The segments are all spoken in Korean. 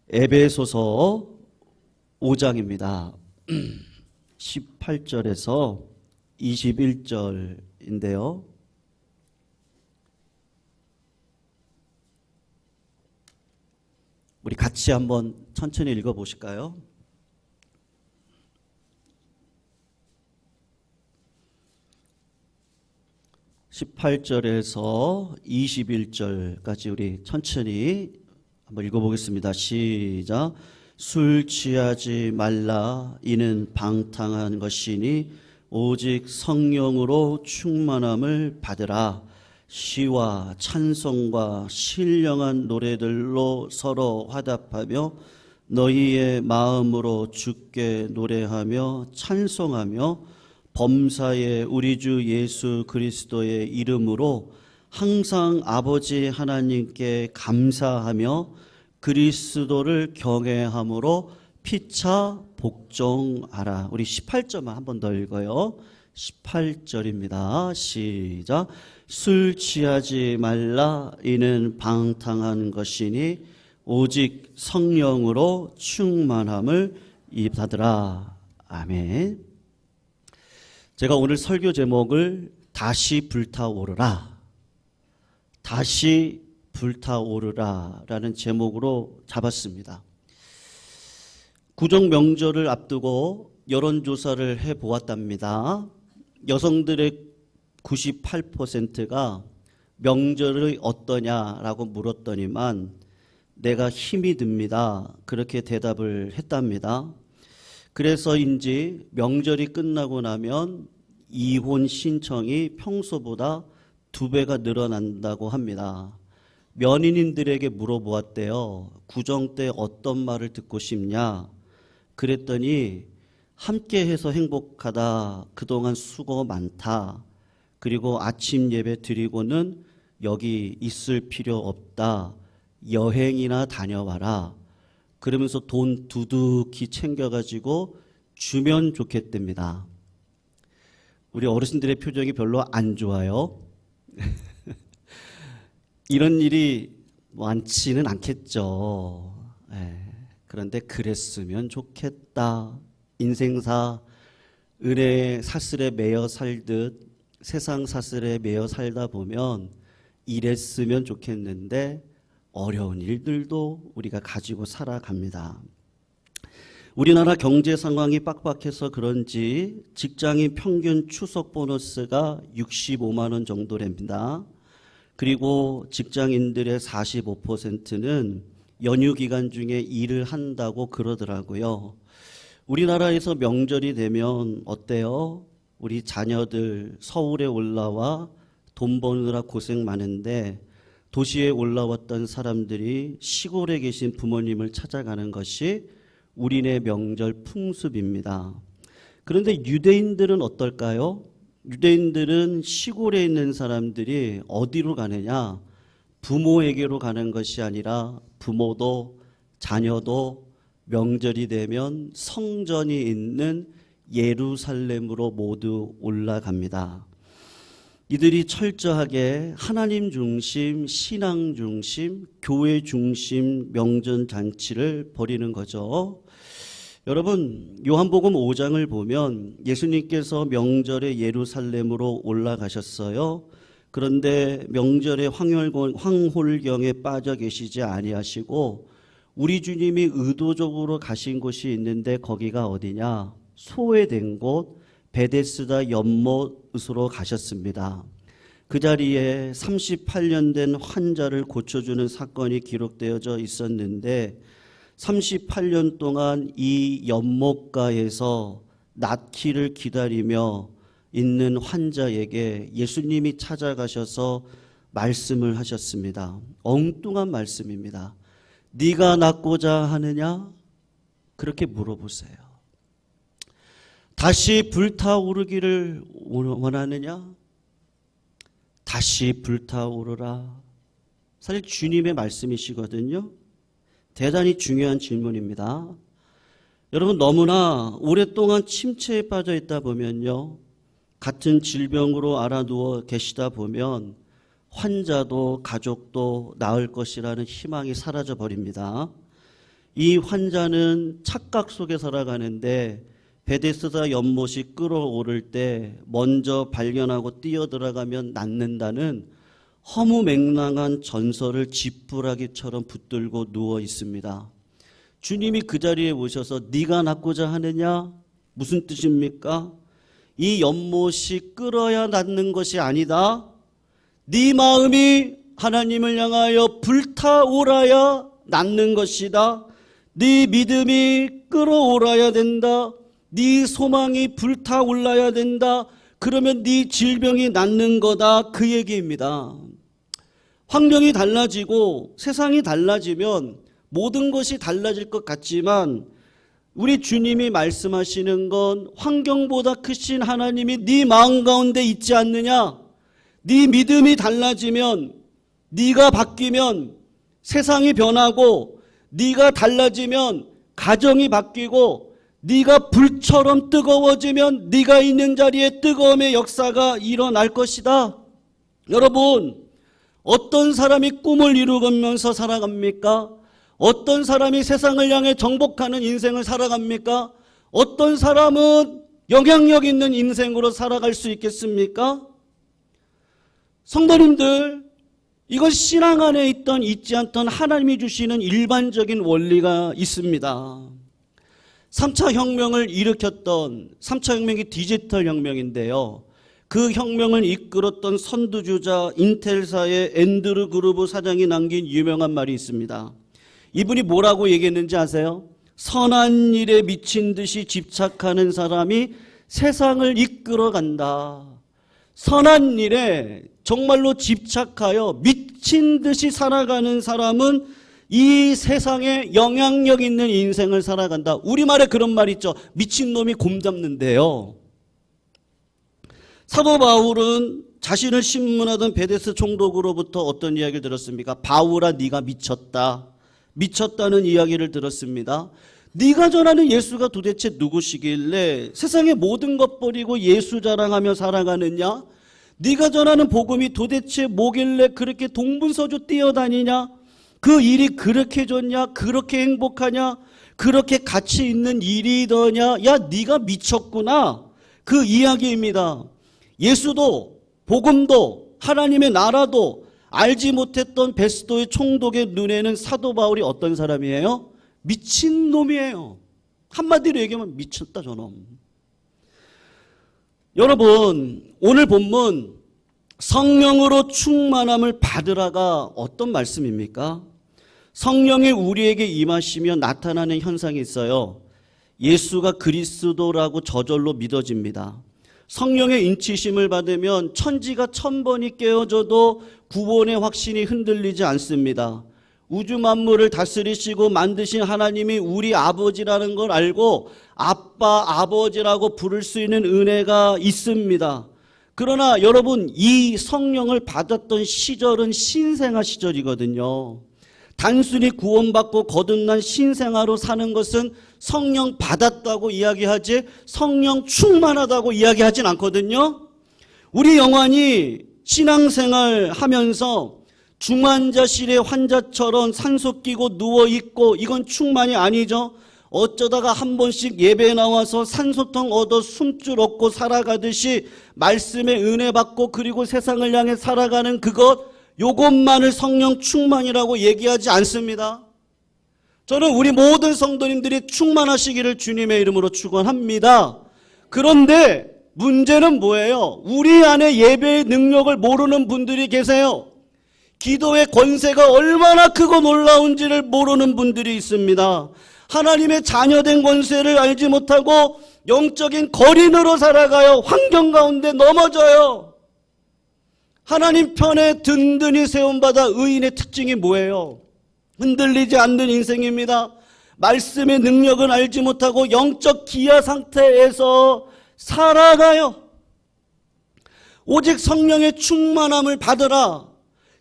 에베소서 5장입니다. 18절에서 21절인데요. 우리 같이 한번 천천히 읽어보실까요? (18절에서) (21절까지) 우리 천천히 한번 읽어보겠습니다. 시작. 술 취하지 말라. 이는 방탕한 것이니 오직 성령으로 충만함을 받으라. 시와 찬송과 신령한 노래들로 서로 화답하며 너희의 마음으로 주께 노래하며 찬송하며 범사의 우리 주 예수 그리스도의 이름으로 항상 아버지 하나님께 감사하며 그리스도를 경외함으로 피차 복종하라. 우리 18절만 한 번 더 읽어요. 18절입니다. 시작. 술 취하지 말라. 이는 방탕한 것이니 오직 성령으로 충만함을 받으라. 아멘. 제가 오늘 설교 제목을 다시 불타오르라, 다시 불타오르라 라는 제목으로 잡았습니다. 구정 명절을 앞두고 여론조사를 해보았답니다. 여성들의 98%가 명절이 어떠냐라고 물었더니만 내가 힘이 듭니다, 그렇게 대답을 했답니다. 그래서인지 명절이 끝나고 나면 이혼 신청이 평소보다 2배가 늘어난다고 합니다. 연인들에게 물어보았대요. 구정 때 어떤 말을 듣고 싶냐? 그랬더니 함께해서 행복하다, 그동안 수고 많다, 그리고 아침 예배 드리고는 여기 있을 필요 없다, 여행이나 다녀와라, 그러면서 돈 두둑히 챙겨가지고 주면 좋겠답니다. 우리 어르신들의 표정이 별로 안 좋아요. 이런 일이 많지는 않겠죠. 그런데 그랬으면 좋겠다. 인생사 은혜의 사슬에 매여 살듯 세상 사슬에 매여 살다 보면 이랬으면 좋겠는데 어려운 일들도 우리가 가지고 살아갑니다. 우리나라 경제 상황이 빡빡해서 그런지 직장인 평균 추석 보너스가 65만 원 정도랍니다. 그리고 직장인들의 45%는 연휴 기간 중에 일을 한다고 그러더라고요. 우리나라에서 명절이 되면 어때요? 우리 자녀들 서울에 올라와 돈 버느라 고생 많은데 도시에 올라왔던 사람들이 시골에 계신 부모님을 찾아가는 것이 우리네 명절 풍습입니다. 그런데 유대인들은 어떨까요? 유대인들은 시골에 있는 사람들이 어디로 가느냐? 부모에게로 가는 것이 아니라 부모도 자녀도 명절이 되면 성전이 있는 예루살렘으로 모두 올라갑니다. 이들이 철저하게 하나님 중심, 신앙 중심, 교회 중심 명절 잔치를 벌이는 거죠. 여러분, 요한복음 5장을 보면 예수님께서 명절에 예루살렘으로 올라가셨어요. 그런데 명절에 황홀경에 빠져 계시지 아니하시고 우리 주님이 의도적으로 가신 곳이 있는데 거기가 어디냐? 소외된 곳 베데스다 연못으로 가셨습니다. 그 자리에 38년 된 환자를 고쳐주는 사건이 기록되어져 있었는데 38년 동안 이 연못가에서 낫기를 기다리며 있는 환자에게 예수님이 찾아가셔서 말씀을 하셨습니다. 엉뚱한 말씀입니다. 네가 낫고자 하느냐? 그렇게 물어보세요. 다시 불타오르기를 원하느냐? 다시 불타오르라. 사실 주님의 말씀이시거든요. 대단히 중요한 질문입니다. 여러분, 너무나 오랫동안 침체에 빠져 있다 보면요, 같은 질병으로 알아누워 계시다 보면 환자도 가족도 나을 것이라는 희망이 사라져 버립니다. 이 환자는 착각 속에 살아가는데 베데스다 연못이 끓어오를 때 먼저 발견하고 뛰어들어가면 낫는다는 허무맹랑한 전설을 지푸라기처럼 붙들고 누워 있습니다. 주님이 그 자리에 오셔서 네가 낫고자 하느냐? 무슨 뜻입니까? 이 연못이 끓어야 낫는 것이 아니다. 네 마음이 하나님을 향하여 불타오라야 낫는 것이다. 네 믿음이 끓어오라야 된다. 네 소망이 불타올라야 된다. 그러면 네 질병이 낫는 거다. 그 얘기입니다. 환경이 달라지고 세상이 달라지면 모든 것이 달라질 것 같지만 우리 주님이 말씀하시는 건 환경보다 크신 하나님이 네 마음 가운데 있지 않느냐? 네 믿음이 달라지면, 네가 바뀌면 세상이 변하고, 네가 달라지면 가정이 바뀌고, 네가 불처럼 뜨거워지면 네가 있는 자리에 뜨거움의 역사가 일어날 것이다. 여러분, 어떤 사람이 꿈을 이루면서 살아갑니까? 어떤 사람이 세상을 향해 정복하는 인생을 살아갑니까? 어떤 사람은 영향력 있는 인생으로 살아갈 수 있겠습니까? 성도님들, 이건 신앙 안에 있지 않던 하나님이 주시는 일반적인 원리가 있습니다. 3차 혁명을 일으켰던 3차 혁명이 디지털 혁명인데요. 그 혁명을 이끌었던 선두주자 인텔사의 앤드루 그루브 사장이 남긴 유명한 말이 있습니다. 이분이 뭐라고 얘기했는지 아세요? 선한 일에 미친 듯이 집착하는 사람이 세상을 이끌어간다. 선한 일에 정말로 집착하여 미친 듯이 살아가는 사람은 이 세상에 영향력 있는 인생을 살아간다. 우리말에 그런 말 있죠. 미친놈이 곰 잡는데요. 사도 바울은 자신을 신문하던 베데스 총독으로부터 어떤 이야기를 들었습니까? 바울아, 네가 미쳤다. 미쳤다는 이야기를 들었습니다. 네가 전하는 예수가 도대체 누구시길래 세상의 모든 것 버리고 예수 자랑하며 살아가느냐? 네가 전하는 복음이 도대체 뭐길래 그렇게 동분서주 뛰어다니냐? 그 일이 그렇게 좋냐? 그렇게 행복하냐? 그렇게 가치 있는 일이더냐? 야, 네가 미쳤구나. 그 이야기입니다. 예수도 복음도 하나님의 나라도 알지 못했던 베스도의 총독의 눈에는 사도 바울이 어떤 사람이에요? 미친놈이에요. 한마디로 얘기하면 미쳤다 저놈. 여러분, 오늘 본문 성령으로 충만함을 받으라가 어떤 말씀입니까? 성령이 우리에게 임하시며 나타나는 현상이 있어요. 예수가 그리스도라고 저절로 믿어집니다. 성령의 인치심을 받으면 천지가 1000번이 깨어져도 구원의 확신이 흔들리지 않습니다. 우주 만물을 다스리시고 만드신 하나님이 우리 아버지라는 걸 알고 아빠, 아버지라고 부를 수 있는 은혜가 있습니다. 그러나 여러분, 이 성령을 받았던 시절은 신생아 시절이거든요. 단순히 구원받고 거듭난 신생아로 사는 것은 성령 받았다고 이야기하지 성령 충만하다고 이야기하진 않거든요. 우리 영혼이 신앙생활 하면서 중환자실의 환자처럼 산소 끼고 누워있고 이건 충만이 아니죠. 어쩌다가 한 번씩 예배에 나와서 산소통 얻어 숨줄 얻고 살아가듯이 말씀의 은혜 받고 그리고 세상을 향해 살아가는 요것만을 성령 충만이라고 얘기하지 않습니다. 저는 우리 모든 성도님들이 충만하시기를 주님의 이름으로 축원합니다. 그런데 문제는 뭐예요? 우리 안에 예배의 능력을 모르는 분들이 계세요. 기도의 권세가 얼마나 크고 놀라운지를 모르는 분들이 있습니다. 하나님의 자녀된 권세를 알지 못하고 영적인 거린으로 살아가요. 환경 가운데 넘어져요. 하나님 편에 든든히 세움받아 의인의 특징이 뭐예요? 흔들리지 않는 인생입니다. 말씀의 능력은 알지 못하고 영적 기아 상태에서 살아가요. 오직 성령의 충만함을 받으라.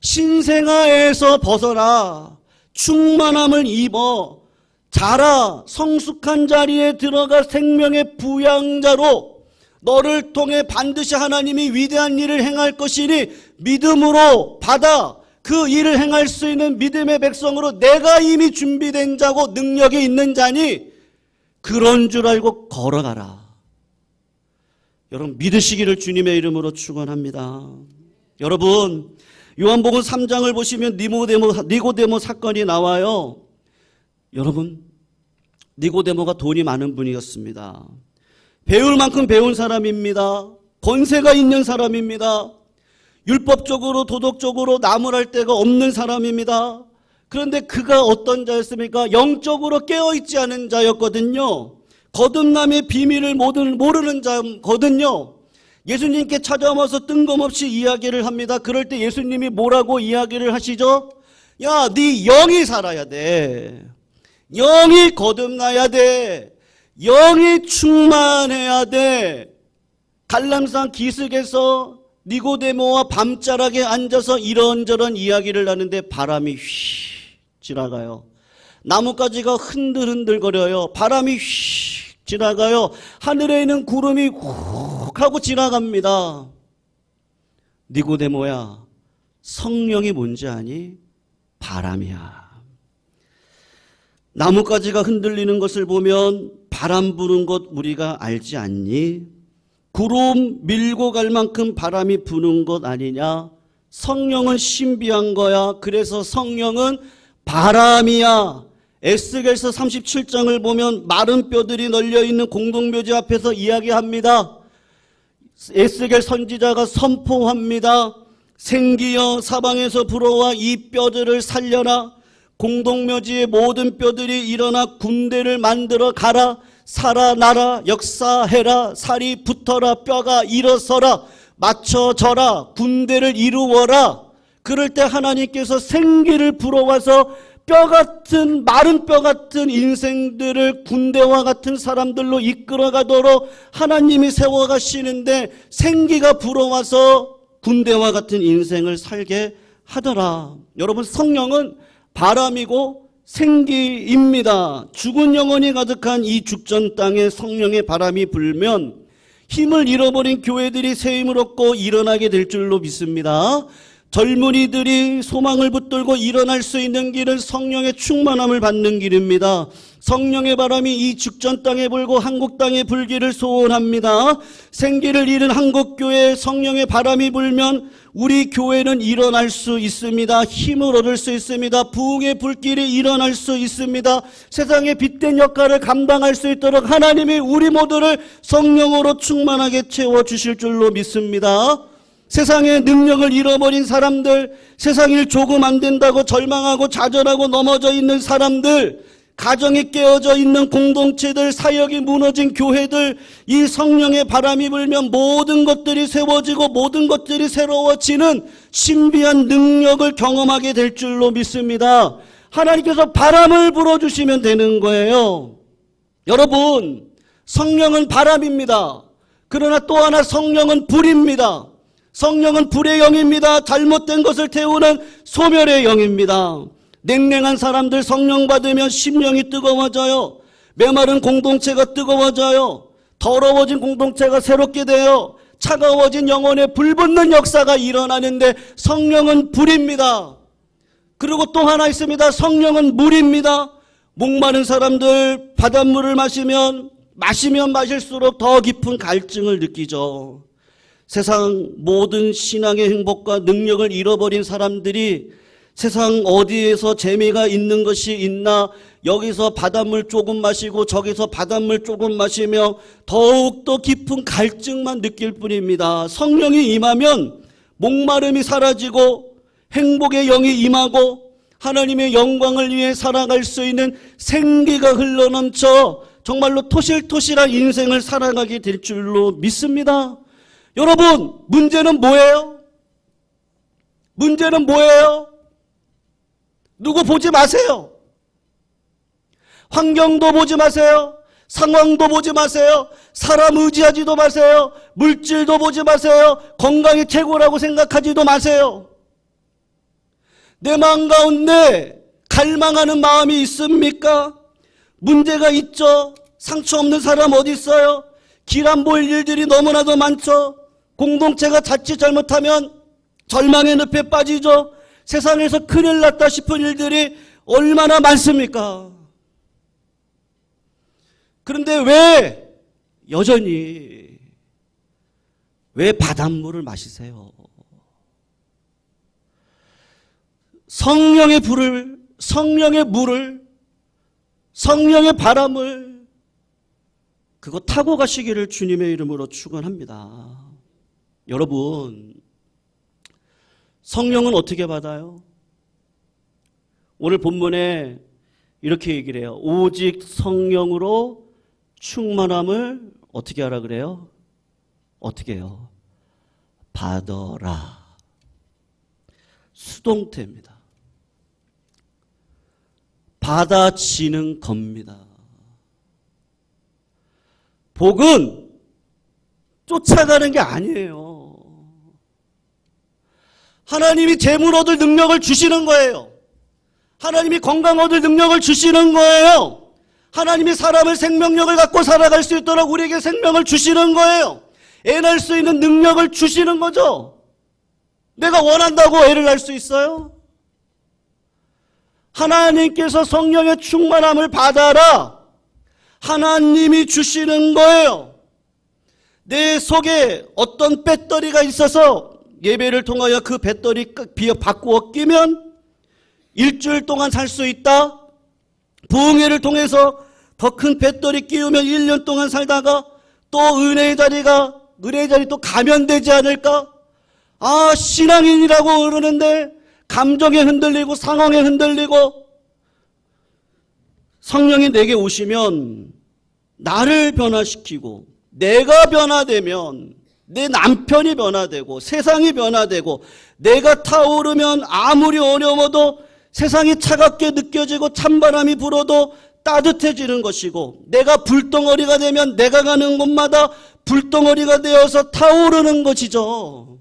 신생아에서 벗어나 충만함을 입어 자라 성숙한 자리에 들어가 생명의 부양자로 너를 통해 반드시 하나님이 위대한 일을 행할 것이니 믿음으로 받아 그 일을 행할 수 있는 믿음의 백성으로 내가 이미 준비된 자고 능력이 있는 자니 그런 줄 알고 걸어가라. 여러분 믿으시기를 주님의 이름으로 축원합니다. 여러분 요한복음 3장을 보시면 니고데모 사건이 나와요. 여러분 니고데모가 돈이 많은 분이었습니다. 배울 만큼 배운 사람입니다. 권세가 있는 사람입니다. 율법적으로 도덕적으로 나무랄 데가 없는 사람입니다. 그런데 그가 어떤 자였습니까? 영적으로 깨어있지 않은 자였거든요. 거듭남의 비밀을 모르는 자거든요. 예수님께 찾아와서 뜬금없이 이야기를 합니다. 그럴 때 예수님이 뭐라고 이야기를 하시죠? 야, 네 영이 살아야 돼. 영이 거듭나야 돼. 영이 충만해야 돼. 갈람산 기슭에서 니고데모와 밤자락에 앉아서 이런저런 이야기를 하는데 바람이 휘 지나가요. 나뭇가지가 흔들흔들거려요. 바람이 휘 지나가요. 하늘에 있는 구름이 훅 하고 지나갑니다. 니고데모야, 성령이 뭔지 아니? 바람이야. 나뭇가지가 흔들리는 것을 보면 바람 부는 것 우리가 알지 않니? 구름 밀고 갈 만큼 바람이 부는 것 아니냐? 성령은 신비한 거야. 그래서 성령은 바람이야. 에스겔서 37장을 보면 마른 뼈들이 널려있는 공동묘지 앞에서 이야기합니다. 에스겔 선지자가 선포합니다. 생기여 사방에서 불어와 이 뼈들을 살려라. 공동묘지의 모든 뼈들이 일어나 군대를 만들어 가라. 살아나라. 역사해라. 살이 붙어라. 뼈가 일어서라. 맞춰져라. 군대를 이루어라. 그럴 때 하나님께서 생기를 불어와서 뼈 같은 마른 뼈 같은 인생들을 군대와 같은 사람들로 이끌어가도록 하나님이 세워가시는데 생기가 불어와서 군대와 같은 인생을 살게 하더라. 여러분 성령은 바람이고 생기입니다. 죽은 영혼이 가득한 이 죽전 땅에 성령의 바람이 불면 힘을 잃어버린 교회들이 새 힘을 얻고 일어나게 될 줄로 믿습니다. 젊은이들이 소망을 붙들고 일어날 수 있는 길은 성령의 충만함을 받는 길입니다. 성령의 바람이 이 죽전 땅에 불고 한국 땅에 불기를 소원합니다. 생기를 잃은 한국교회에 성령의 바람이 불면 우리 교회는 일어날 수 있습니다. 힘을 얻을 수 있습니다. 부흥의 불길이 일어날 수 있습니다. 세상의 빛된 역할을 감당할 수 있도록 하나님이 우리 모두를 성령으로 충만하게 채워주실 줄로 믿습니다. 세상의 능력을 잃어버린 사람들, 세상 일 조금 안 된다고 절망하고 좌절하고 넘어져 있는 사람들, 가정이 깨어져 있는 공동체들, 사역이 무너진 교회들, 이 성령의 바람이 불면 모든 것들이 세워지고 모든 것들이 새로워지는 신비한 능력을 경험하게 될 줄로 믿습니다. 하나님께서 바람을 불어주시면 되는 거예요. 여러분, 성령은 바람입니다. 그러나 또 하나 성령은 불입니다. 성령은 불의 영입니다. 잘못된 것을 태우는 소멸의 영입니다. 냉랭한 사람들 성령 받으면 심령이 뜨거워져요. 메마른 공동체가 뜨거워져요. 더러워진 공동체가 새롭게 돼요. 차가워진 영혼에 불붙는 역사가 일어나는데 성령은 불입니다. 그리고 또 하나 있습니다. 성령은 물입니다. 목마른 사람들 바닷물을 마시면 마실수록 더 깊은 갈증을 느끼죠. 세상 모든 신앙의 행복과 능력을 잃어버린 사람들이 세상 어디에서 재미가 있는 것이 있나, 여기서 바닷물 조금 마시고 저기서 바닷물 조금 마시며 더욱더 깊은 갈증만 느낄 뿐입니다. 성령이 임하면 목마름이 사라지고 행복의 영이 임하고 하나님의 영광을 위해 살아갈 수 있는 생기가 흘러넘쳐 정말로 토실토실한 인생을 살아가게 될 줄로 믿습니다. 여러분, 문제는 뭐예요? 문제는 뭐예요? 누구 보지 마세요. 환경도 보지 마세요. 상황도 보지 마세요. 사람 의지하지도 마세요. 물질도 보지 마세요. 건강이 최고라고 생각하지도 마세요. 내 마음 가운데 갈망하는 마음이 있습니까? 문제가 있죠. 상처 없는 사람 어디 있어요? 길 안 보일 일들이 너무나도 많죠. 공동체가 자칫 잘못하면 절망의 늪에 빠지죠. 세상에서 큰일 났다 싶은 일들이 얼마나 많습니까? 그런데 왜 여전히 왜 바닷물을 마시세요? 성령의 불을, 성령의 물을, 성령의 바람을 그거 타고 가시기를 주님의 이름으로 축원합니다. 여러분, 성령은 어떻게 받아요? 오늘 본문에 이렇게 얘기를 해요. 오직 성령으로 충만함을 어떻게 하라 그래요? 어떻게 해요? 받아라. 수동태입니다. 받아지는 겁니다. 복은 쫓아가는 게 아니에요. 하나님이 재물 얻을 능력을 주시는 거예요. 하나님이 건강 얻을 능력을 주시는 거예요. 하나님이 사람을 생명력을 갖고 살아갈 수 있도록 우리에게 생명을 주시는 거예요. 애 낳을 수 있는 능력을 주시는 거죠. 내가 원한다고 애를 낳을 수 있어요? 하나님께서 성령의 충만함을 받아라. 하나님이 주시는 거예요. 내 속에 어떤 배터리가 있어서 예배를 통하여 그 배터리 바꾸어 끼면 일주일 동안 살 수 있다. 부흥회를 통해서 더 큰 배터리 끼우면 1년 동안 살다가 또 은혜의 자리 또 가면되지 않을까? 아, 신앙인이라고 그러는데 감정에 흔들리고 상황에 흔들리고. 성령이 내게 오시면 나를 변화시키고 내가 변화되면 내 남편이 변화되고 세상이 변화되고 내가 타오르면 아무리 어려워도 세상이 차갑게 느껴지고 찬바람이 불어도 따뜻해지는 것이고 내가 불덩어리가 되면 내가 가는 곳마다 불덩어리가 되어서 타오르는 것이죠.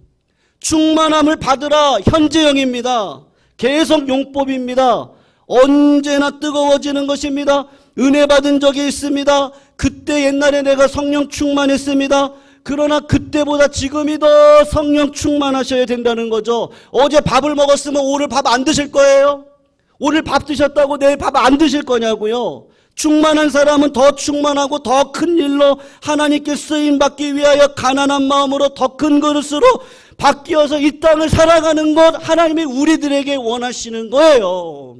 충만함을 받으라. 현재형입니다. 계속 용법입니다. 언제나 뜨거워지는 것입니다. 은혜 받은 적이 있습니다. 그때 옛날에 내가 성령 충만했습니다. 그러나 그때보다 지금이 더 성령 충만하셔야 된다는 거죠. 어제 밥을 먹었으면 오늘 밥 안 드실 거예요? 오늘 밥 드셨다고 내일 밥 안 드실 거냐고요? 충만한 사람은 더 충만하고 더 큰 일로 하나님께 쓰임받기 위하여 가난한 마음으로 더 큰 그릇으로 바뀌어서 이 땅을 살아가는 것 하나님이 우리들에게 원하시는 거예요.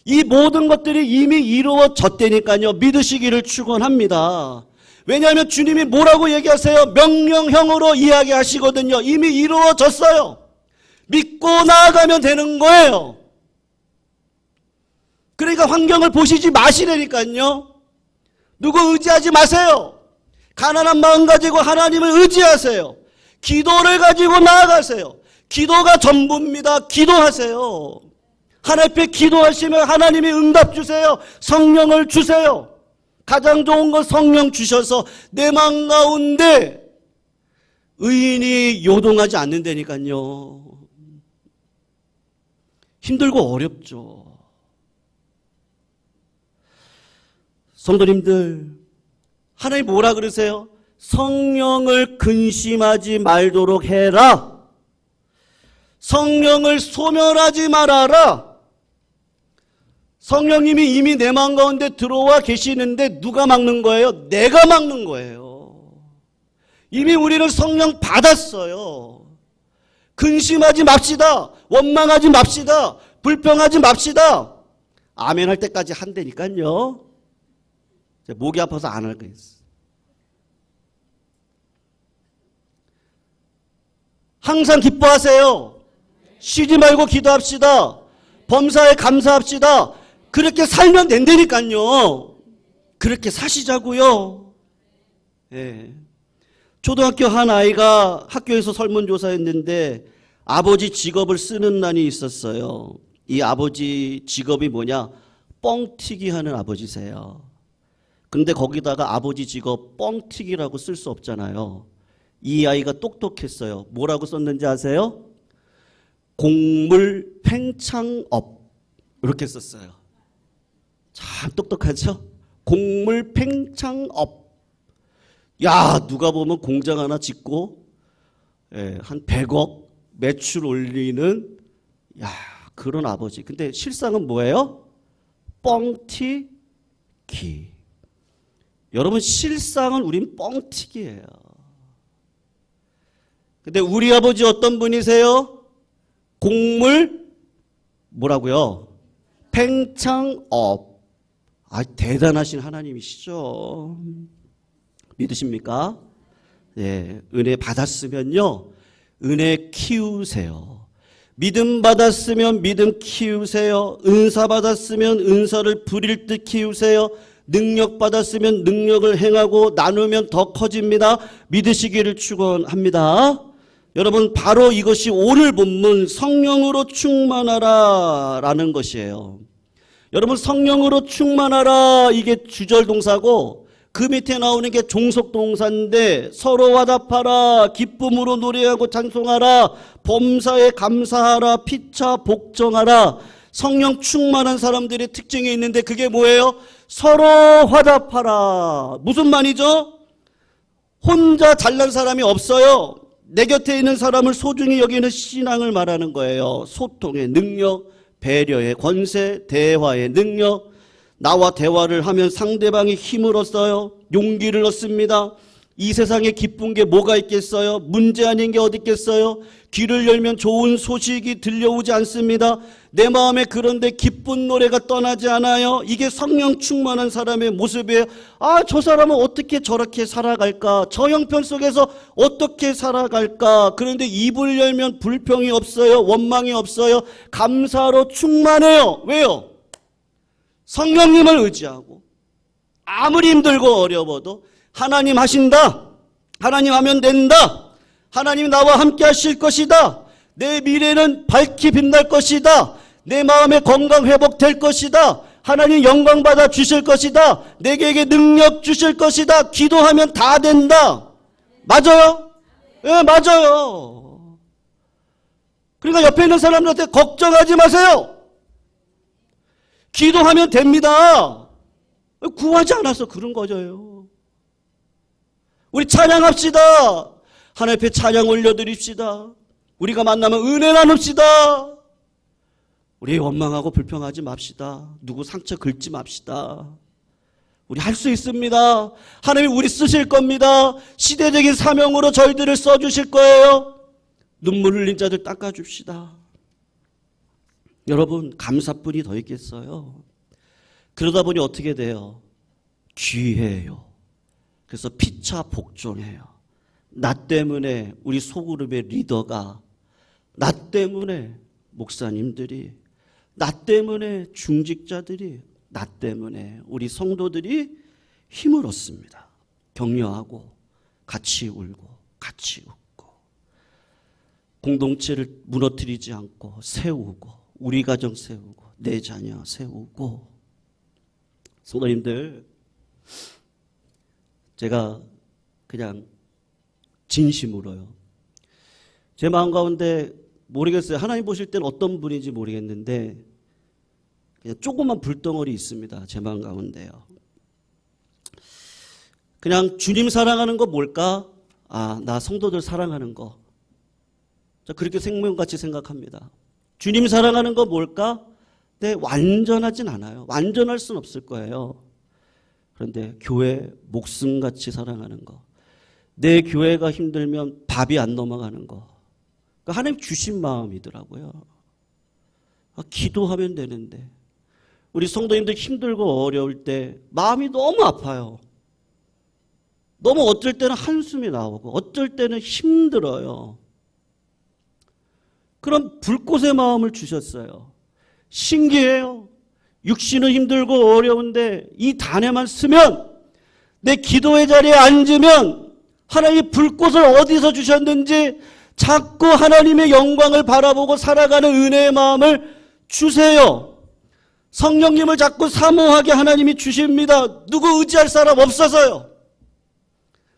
이 모든 것들이 이미 이루어졌다니까요. 믿으시기를 축원합니다. 왜냐하면 주님이 뭐라고 얘기하세요? 명령형으로 이야기하시거든요. 이미 이루어졌어요. 믿고 나아가면 되는 거예요. 그러니까 환경을 보시지 마시라니까요. 누구 의지하지 마세요. 가난한 마음 가지고 하나님을 의지하세요. 기도를 가지고 나아가세요. 기도가 전부입니다. 기도하세요. 하나님 앞에 기도하시면 하나님이 응답 주세요. 성령을 주세요. 가장 좋은 건 성령 주셔서 내 마음 가운데 의인이 요동하지 않는다니까요. 힘들고 어렵죠. 성도님들, 하나님 뭐라 그러세요? 성령을 근심하지 말도록 해라. 성령을 소멸하지 말아라. 성령님이 이미 내 마음 가운데 들어와 계시는데 누가 막는 거예요? 내가 막는 거예요. 이미 우리는 성령 받았어요. 근심하지 맙시다. 원망하지 맙시다. 불평하지 맙시다. 아멘 할 때까지 한다니까요. 목이 아파서 안 할 거예요. 항상 기뻐하세요. 쉬지 말고 기도합시다. 범사에 감사합시다. 그렇게 살면 된다니까요. 그렇게 사시자고요. 예. 초등학교 한 아이가 학교에서 설문조사했는데 아버지 직업을 쓰는 난이 있었어요. 이 아버지 직업이 뭐냐? 뻥튀기 하는 아버지세요. 근데 거기다가 아버지 직업 뻥튀기라고 쓸 수 없잖아요. 이 아이가 똑똑했어요. 뭐라고 썼는지 아세요? 곡물 팽창업 이렇게 썼어요. 참 똑똑하죠? 곡물 팽창업. 야, 누가 보면 공장 하나 짓고 한 100억 매출 올리는 야, 그런 아버지. 근데 실상은 뭐예요? 뻥튀기. 여러분, 실상은 우린 뻥튀기예요. 근데 우리 아버지 어떤 분이세요? 곡물 뭐라고요? 팽창업. 아, 대단하신 하나님이시죠. 믿으십니까? 네, 은혜 받았으면요, 은혜 키우세요. 믿음 받았으면 믿음 키우세요. 은사 받았으면 은사를 부릴 듯 키우세요. 능력 받았으면 능력을 행하고 나누면 더 커집니다. 믿으시기를 축원합니다. 여러분, 바로 이것이 오늘 본문 성령으로 충만하라 라는 것이에요. 여러분, 성령으로 충만하라, 이게 주절 동사고 그 밑에 나오는 게 종속 동사인데, 서로 화답하라, 기쁨으로 노래하고 찬송하라, 범사에 감사하라, 피차 복종하라. 성령 충만한 사람들의 특징이 있는데 그게 뭐예요? 서로 화답하라. 무슨 말이죠? 혼자 잘난 사람이 없어요. 내 곁에 있는 사람을 소중히 여기는 신앙을 말하는 거예요. 소통의 능력, 배려의 권세, 대화의 능력. 나와 대화를 하면 상대방이 힘을 얻어요. 용기를 얻습니다. 이 세상에 기쁜 게 뭐가 있겠어요? 문제 아닌 게 어디 있겠어요? 귀를 열면 좋은 소식이 들려오지 않습니다. 내 마음에 그런데 기쁜 노래가 떠나지 않아요. 이게 성령 충만한 사람의 모습이에요. 아, 저 사람은 어떻게 저렇게 살아갈까? 저 형편 속에서 어떻게 살아갈까? 그런데 입을 열면 불평이 없어요. 원망이 없어요. 감사로 충만해요. 왜요? 성령님을 의지하고 아무리 힘들고 어려워도 하나님 하신다. 하나님 하면 된다. 하나님 나와 함께 하실 것이다. 내 미래는 밝히 빛날 것이다. 내 마음의 건강 회복될 것이다. 하나님 영광 받아 주실 것이다. 내게 능력 주실 것이다. 기도하면 다 된다. 맞아요? 예, 네, 맞아요. 그러니까 옆에 있는 사람들한테 걱정하지 마세요. 기도하면 됩니다. 구하지 않아서 그런 거죠. 우리 찬양합시다. 하나님 앞에 찬양 올려드립시다. 우리가 만나면 은혜 나눕시다. 우리 원망하고 불평하지 맙시다. 누구 상처 긁지 맙시다. 우리 할 수 있습니다. 하나님 우리 쓰실 겁니다. 시대적인 사명으로 저희들을 써주실 거예요. 눈물 흘린 자들 닦아줍시다. 여러분, 감사뿐이 더 있겠어요? 그러다 보니 어떻게 돼요? 귀해요. 그래서 피차 복종해요. 나 때문에 우리 소그룹의 리더가, 나 때문에 목사님들이, 나 때문에 중직자들이, 나 때문에 우리 성도들이 힘을 얻습니다. 격려하고 같이 울고 같이 웃고, 공동체를 무너뜨리지 않고 세우고, 우리 가정 세우고 내 자녀 세우고. 성도님들, 제가 그냥 진심으로요, 제 마음 가운데 모르겠어요. 하나님 보실 때는 어떤 분인지 모르겠는데 그냥 조그만 불덩어리 있습니다. 제 마음 가운데요. 그냥 주님 사랑하는 거 뭘까? 아, 나 성도들 사랑하는 거. 저 그렇게 생명같이 생각합니다. 주님 사랑하는 거 뭘까? 네, 완전하진 않아요. 완전할 수는 없을 거예요. 그런데 교회 목숨같이 사랑하는 거, 내 교회가 힘들면 밥이 안 넘어가는 거, 그러니까 하나님 주신 마음이더라고요. 기도하면 되는데 우리 성도님들 힘들고 어려울 때 마음이 너무 아파요. 너무 어쩔 때는 한숨이 나오고 어쩔 때는 힘들어요. 그럼 불꽃의 마음을 주셨어요. 신기해요. 육신은 힘들고 어려운데 이 단에만 쓰면, 내 기도의 자리에 앉으면 하나님이 불꽃을 어디서 주셨는지 자꾸 하나님의 영광을 바라보고 살아가는 은혜의 마음을 주세요. 성령님을 자꾸 사모하게 하나님이 주십니다. 누구 의지할 사람 없어서요.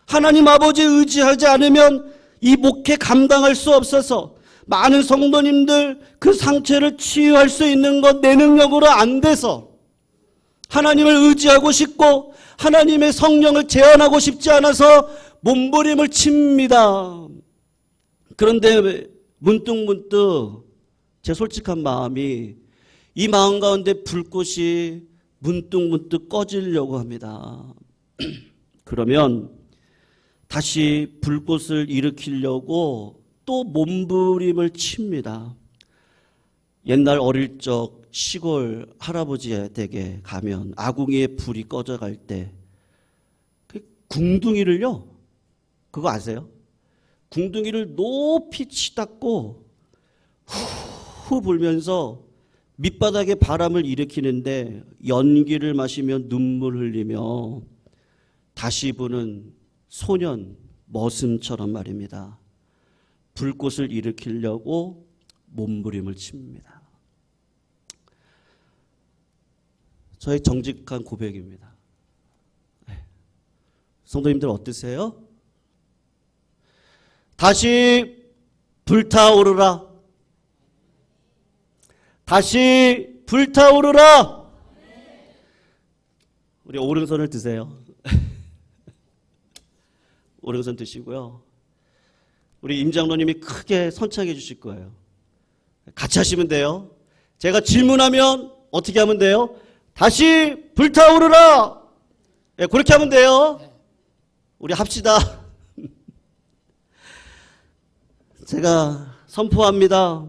하나님 아버지 의지하지 않으면 이 목회 감당할 수 없어서 많은 성도님들 그 상처를 치유할 수 있는 것 내 능력으로 안 돼서 하나님을 의지하고 싶고 하나님의 성령을 제한하고 싶지 않아서 몸부림을 칩니다. 그런데 문득문득 제 솔직한 마음이 이 마음 가운데 불꽃이 문득문득 꺼지려고 합니다. 그러면 다시 불꽃을 일으키려고 또 몸부림을 칩니다. 옛날 어릴 적 시골 할아버지 댁에 가면 아궁이에 불이 꺼져갈 때 그 궁둥이를요, 그거 아세요? 궁둥이를 높이 치닫고 후 불면서 밑바닥에 바람을 일으키는데 연기를 마시며 눈물 흘리며 다시 부는 소년 머슴처럼 말입니다. 불꽃을 일으키려고 몸부림을 칩니다. 저의 정직한 고백입니다. 성도님들 어떠세요? 다시 불타오르라. 다시 불타오르라. 우리 오른손을 드세요. 오른손 드시고요. 우리 임 장로님이 크게 선창해 주실 거예요. 같이 하시면 돼요. 제가 질문하면 어떻게 하면 돼요? 다시 불타오르라. 네, 그렇게 하면 돼요. 우리 합시다. 제가 선포합니다.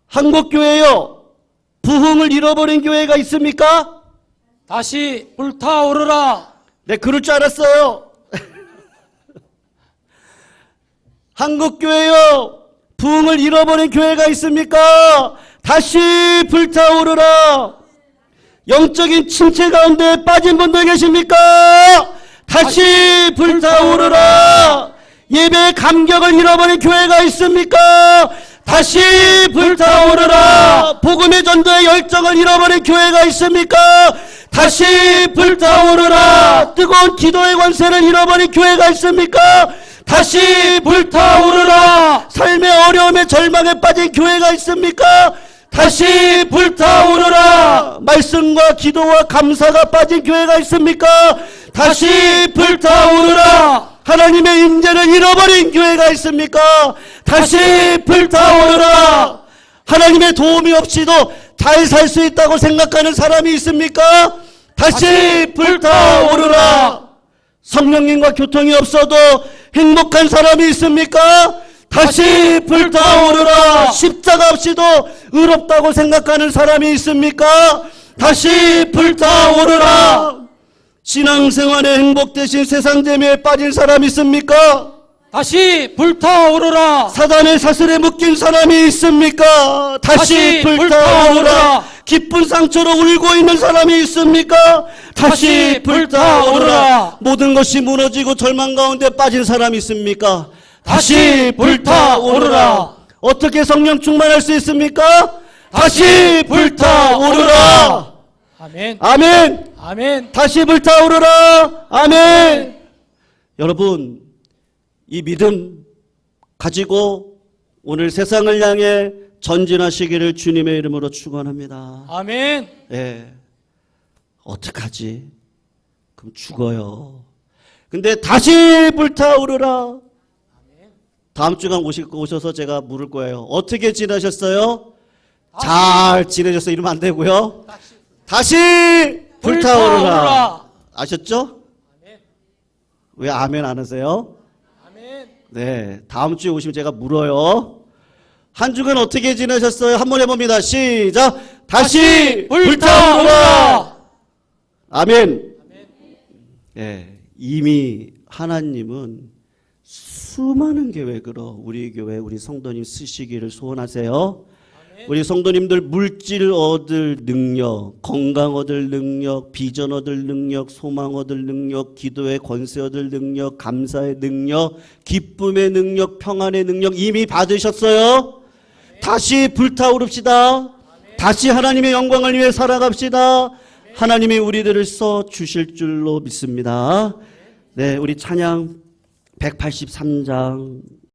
한국교회요, 부흥을 잃어버린 교회가 있습니까? 다시 불타오르라. 네, 그럴 줄 알았어요. 한국교회요, 부흥을 잃어버린 교회가 있습니까? 다시 불타오르라. 영적인 침체 가운데 빠진 분들 계십니까? 다시 불타오르라. 예배의 감격을 잃어버린 교회가 있습니까? 다시 불타오르라. 복음의 전도의 열정을 잃어버린 교회가 있습니까? 다시 불타오르라. 뜨거운 기도의 권세를 잃어버린 교회가 있습니까? 다시 불타오르라. 삶의 어려움에 절망에 빠진 교회가 있습니까? 다시 불타오르라. 말씀과 기도와 감사가 빠진 교회가 있습니까? 다시 불타오르라. 하나님의 인재를 잃어버린 교회가 있습니까? 다시 불타오르라. 하나님의 도움이 없이도 잘 살 수 있다고 생각하는 사람이 있습니까? 다시 불타오르라. 성령님과 교통이 없어도 행복한 사람이 있습니까? 다시 불타오르라. 십자가 없이도 의롭다고 생각하는 사람이 있습니까? 다시 불타오르라. 신앙생활에 행복 대신 세상 재미에 빠진 사람이 있습니까? 다시 불타오르라. 사단의 사슬에 묶인 사람이 있습니까? 다시 불타오르라. 기쁜 상처로 울고 있는 사람이 있습니까? 다시 불타오르라. 모든 것이 무너지고 절망 가운데 빠진 사람이 있습니까? 다시 불타오르라. 어떻게 성령 충만할 수 있습니까? 다시 불타오르라. 아멘. 아멘. 아멘. 다시 불타오르라. 아멘. 여러분, 이 믿음 가지고 오늘 세상을 향해 전진하시기를 주님의 이름으로 축원합니다. 아멘. 예. 어떡하지? 그럼 죽어요. 근데 다시 불타오르라. 다음 주간 오셔서 제가 물을 거예요. 어떻게 지내셨어요? 잘 지내셨어요? 이러면 안 되고요. 다시 불타오르라. 아셨죠? 왜 아멘 안 하세요? 네, 다음 주에 오시면 제가 물어요. 한 주간 어떻게 지내셨어요? 한번 해봅니다. 시작. 다시 불타오르라. 아멘. 네, 이미 하나님은 수많은 계획으로 우리 교회, 우리 성도님 쓰시기를 소원하세요. 우리 성도님들 물질 얻을 능력, 건강 얻을 능력, 비전 얻을 능력, 소망 얻을 능력, 기도의 권세 얻을 능력, 감사의 능력, 기쁨의 능력, 평안의 능력 이미 받으셨어요. 다시 불타오릅시다. 다시 하나님의 영광을 위해 살아갑시다. 하나님이 우리들을 써 주실 줄로 믿습니다. 네, 우리 찬양 183장